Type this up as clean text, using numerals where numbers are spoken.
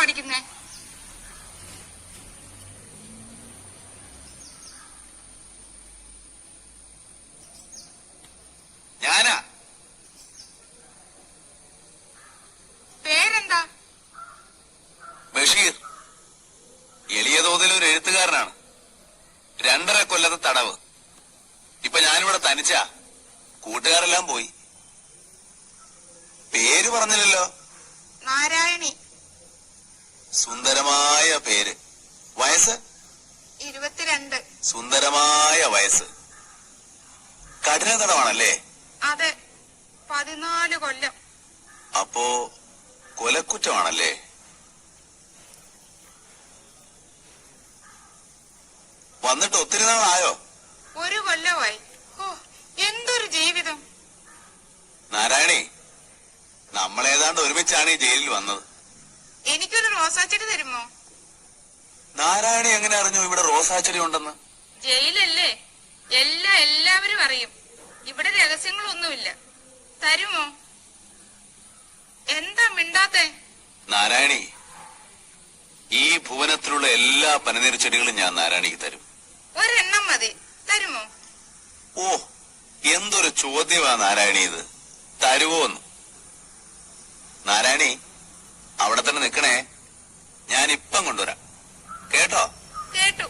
അടിക്കുന്നേ? ഞാനാ. പേരെന്താ? ബഷീർ. എളിയ തോതിൽ ഒരു എഴുത്തുകാരനാണ്. 2.5 കൊല്ലത്തെ തടവ്. ഇപ്പൊ ഞാനിവിടെ തനിച്ചാ. കൂട്ടുകാരെല്ലാം പോയി. പേര് പറഞ്ഞില്ലല്ലോ. നാരായണി. സുന്ദരമായ പേര്. വയസ്സ്? 22. സുന്ദരമായ വയസ്സ്. കഠിന തടവാണല്ലേ? അതെ, 14 കൊല്ലം. അപ്പോ കൊലക്കുറ്റമാണല്ലേ? വന്നിട്ട് ഒത്തിരി നാളായോ? 1 കൊല്ലമായി. ഓ, എന്തൊരു ജീവിതം. നാരായണി, നമ്മളേതാണ്ട് ഒരുമിച്ചാണ് ഈ ജയിലിൽ വന്നത്. എനിക്കൊരു റോസാച്ചെടി തരുമോ? നാരായണി എങ്ങനെ അറിഞ്ഞു ഇവിടെ റോസാച്ചെടി ഉണ്ടെന്ന്? ജയിലല്ലേ, എല്ലാവരും അറിയും. ഇവിടെ രഹസ്യങ്ങളൊന്നുമില്ല. തരുമോ? എന്താ മിണ്ടാത്തെ? നാരായണി, ഈ ഭുവനത്തിലുള്ള എല്ലാ പനിനീർ ചെടികളും ഞാൻ നാരായണിക്ക് തരും. ഒരെണ്ണം മതി. തരുമോ? ഓ, എന്തൊരു ചോദ്യമാ നാരായണി ഇത്. തരുവോന്ന്? നാരായണി, അവിടെ തന്നെ നിക്കണേ. ഞാനിപ്പം കൊണ്ടുവരാം. കേട്ടോ? കേട്ടു.